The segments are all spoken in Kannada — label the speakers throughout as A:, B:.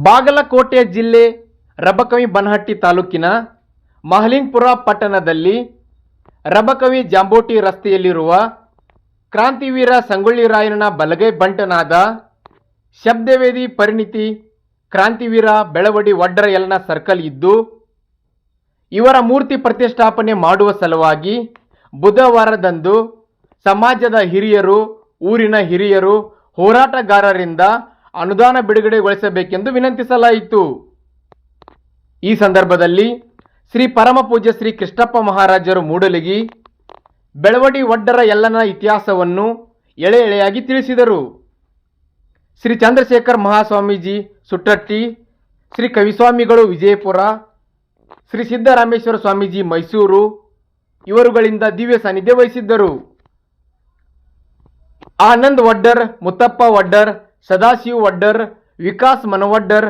A: ಬಾಗಲಕೋಟೆ ಜಿಲ್ಲೆ ರಬಕವಿ ಬನಹಟ್ಟಿ ತಾಲೂಕಿನ ಮಹಲಿಂಗಪುರ ಪಟ್ಟಣದಲ್ಲಿ ರಬಕವಿ ಜಾಂಬೋಟಿ ರಸ್ತೆಯಲ್ಲಿರುವ ಕ್ರಾಂತಿವೀರ ಸಂಗೊಳ್ಳಿ ರಾಯಣ್ಣ ಬಲಗೈ ಬಂಟನಾದ ಶಬ್ದವೇದಿ ಪರಿಣಿತಿ ಕ್ರಾಂತಿವೀರ ಬೆಳವಡಿ ವಡ್ಡರ ಯಲ್ಲನ ಸರ್ಕಲ್ ಇದ್ದು, ಇವರ ಮೂರ್ತಿ ಪ್ರತಿಷ್ಠಾಪನೆ ಮಾಡುವ ಸಲುವಾಗಿ ಬುಧವಾರದಂದು ಸಮಾಜದ ಹಿರಿಯರು, ಊರಿನ ಹಿರಿಯರು, ಹೋರಾಟಗಾರರಿಂದ ಅನುದಾನ ಬಿಡುಗಡೆಗೊಳಿಸಬೇಕೆಂದು ವಿನಂತಿಸಲಾಯಿತು. ಈ ಸಂದರ್ಭದಲ್ಲಿ ಶ್ರೀ ಪರಮ ಪೂಜ್ಯ ಶ್ರೀ ಕೃಷ್ಣಪ್ಪ ಮಹಾರಾಜರು ಮೂಡಲಗಿ ಬೆಳವಡಿ ವಡ್ಡರ ಯಲ್ಲನ ಇತಿಹಾಸವನ್ನು ಎಳೆ ಎಳೆಯಾಗಿ ತಿಳಿಸಿದರು. ಶ್ರೀ ಚಂದ್ರಶೇಖರ್ ಮಹಾಸ್ವಾಮೀಜಿ ಸುಟ್ಟಟ್ಟಿ, ಶ್ರೀ ಕವಿಸ್ವಾಮಿಗಳು ವಿಜಯಪುರ, ಶ್ರೀ ಸಿದ್ದರಾಮೇಶ್ವರ ಸ್ವಾಮೀಜಿ ಮೈಸೂರು ಇವರುಗಳಿಂದ ದಿವ್ಯ ಸಾನ್ನಿಧ್ಯ ವಹಿಸಿದ್ದರು. ಆನಂದ್ ವಡ್ಡರ್, ಮುತ್ತಪ್ಪ ವಡ್ಡರ್, ಸದಾಶಿವ ವಡ್ಡರ್, ವಿಕಾಸ್ ಮನವಡ್ಡರ್,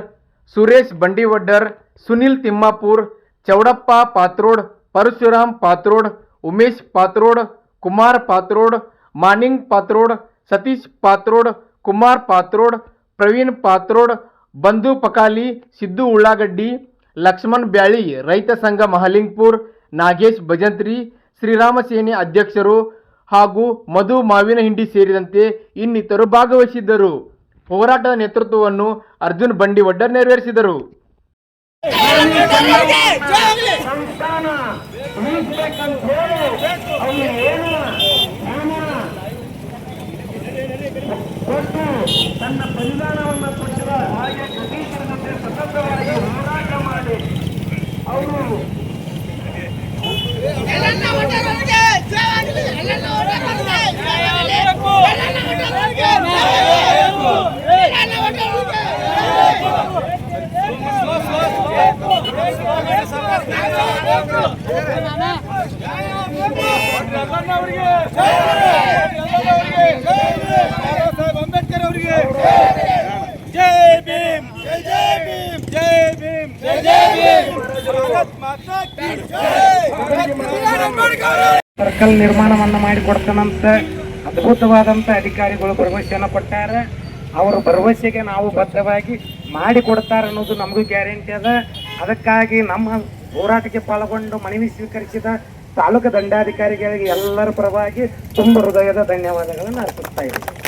A: ಸುರೇಶ್ ಬಂಡಿವಡ್ಡರ್, ಸುನಿಲ್ ತಿಮ್ಮಾಪುರ್, ಚೌಡಪ್ಪ ಪಾತ್ರೋಡ್, ಪರಶುರಾಮ್ ಪಾತ್ರೋಡ್, ಉಮೇಶ್ ಪಾತ್ರೋಡ್, ಕುಮಾರ್ ಪಾತ್ರೋಡ್, ಮಾನಿಂಗ್ ಪಾತ್ರೋಡ್, ಸತೀಶ್ ಪಾತ್ರೋಡ್, ಕುಮಾರ್ ಪಾತ್ರೋಡ್, ಪ್ರವೀಣ್ ಪಾತ್ರೋಡ್, ಬಂಧು ಪಕಾಲಿ, ಸಿದ್ದು ಉಳ್ಳಾಗಡ್ಡಿ, ಲಕ್ಷ್ಮಣ್ ಬ್ಯಾಳಿ, ರೈತ ಸಂಘ ಮಹಲಿಂಗಪುರ್, ನಾಗೇಶ್ ಭಜಂತ್ರಿ, ಶ್ರೀರಾಮ ಸೇನೆ ಅಧ್ಯಕ್ಷರು ಹಾಗೂ ಮಧು ಮಾವಿನಹಿಂಡಿ ಸೇರಿದಂತೆ ಇನ್ನಿತರು ಭಾಗವಹಿಸಿದ್ದರು. ಹೋರಾಟದ ನೇತೃತ್ವವನ್ನು ಅರ್ಜುನ್ ಬಂಡಿವಡ್ಡರ್ ನೆರವೇರಿಸಿದರು.
B: ತನ್ನ ಬಲಿದಾನವನ್ನು ಕೊಟ್ಟಿದ ಹಾಗೆ ಬ್ರಿಟಿಷರ ಜೊತೆ ಸತತವಾಗಿ ಹೋರಾಟ ಮಾಡಿ ಅವರು ಅಂಬೇಡ್ಕರ್ ಅವರಿಗೆ ಜೈ ಭೀಮ್, ಜೈ ಜೈ ಭೀಮ್, ಜೈ ಭೀಮ್, ಜೈ ಜೈ ಭೀಮ್, ಭಾರತ್ ಮಾತಾ ಕಿ ಜೈ. ಸರ್ಕಲ್ ನಿರ್ಮಾಣವನ್ನು ಮಾಡಿಕೊಡ್ತಾನಂತ ಅದ್ಭುತವಾದಂಥ ಅಧಿಕಾರಿಗಳು ಭರವಸೆಯನ್ನು ಕೊಟ್ಟಾರೆ. ಅವರ ಭರವಸೆಗೆ ನಾವು ಬದ್ಧವಾಗಿ ಮಾಡಿಕೊಡ್ತಾರೆ ಅನ್ನೋದು ನಮಗೂ ಗ್ಯಾರಂಟಿ ಅದ. ಅದಕ್ಕಾಗಿ ನಮ್ಮ ಹೋರಾಟಕ್ಕೆ ಪಾಲ್ಗೊಂಡು ಮನವಿ ಸ್ವೀಕರಿಸಿದ ತಾಲೂಕು ದಂಡಾಧಿಕಾರಿಗಳಿಗೆ ಎಲ್ಲರ ಪರವಾಗಿ ತುಂಬ ಹೃದಯದ ಧನ್ಯವಾದಗಳನ್ನು ಅರ್ಪಿಸ್ತಾ ಇದ್ದೀನಿ.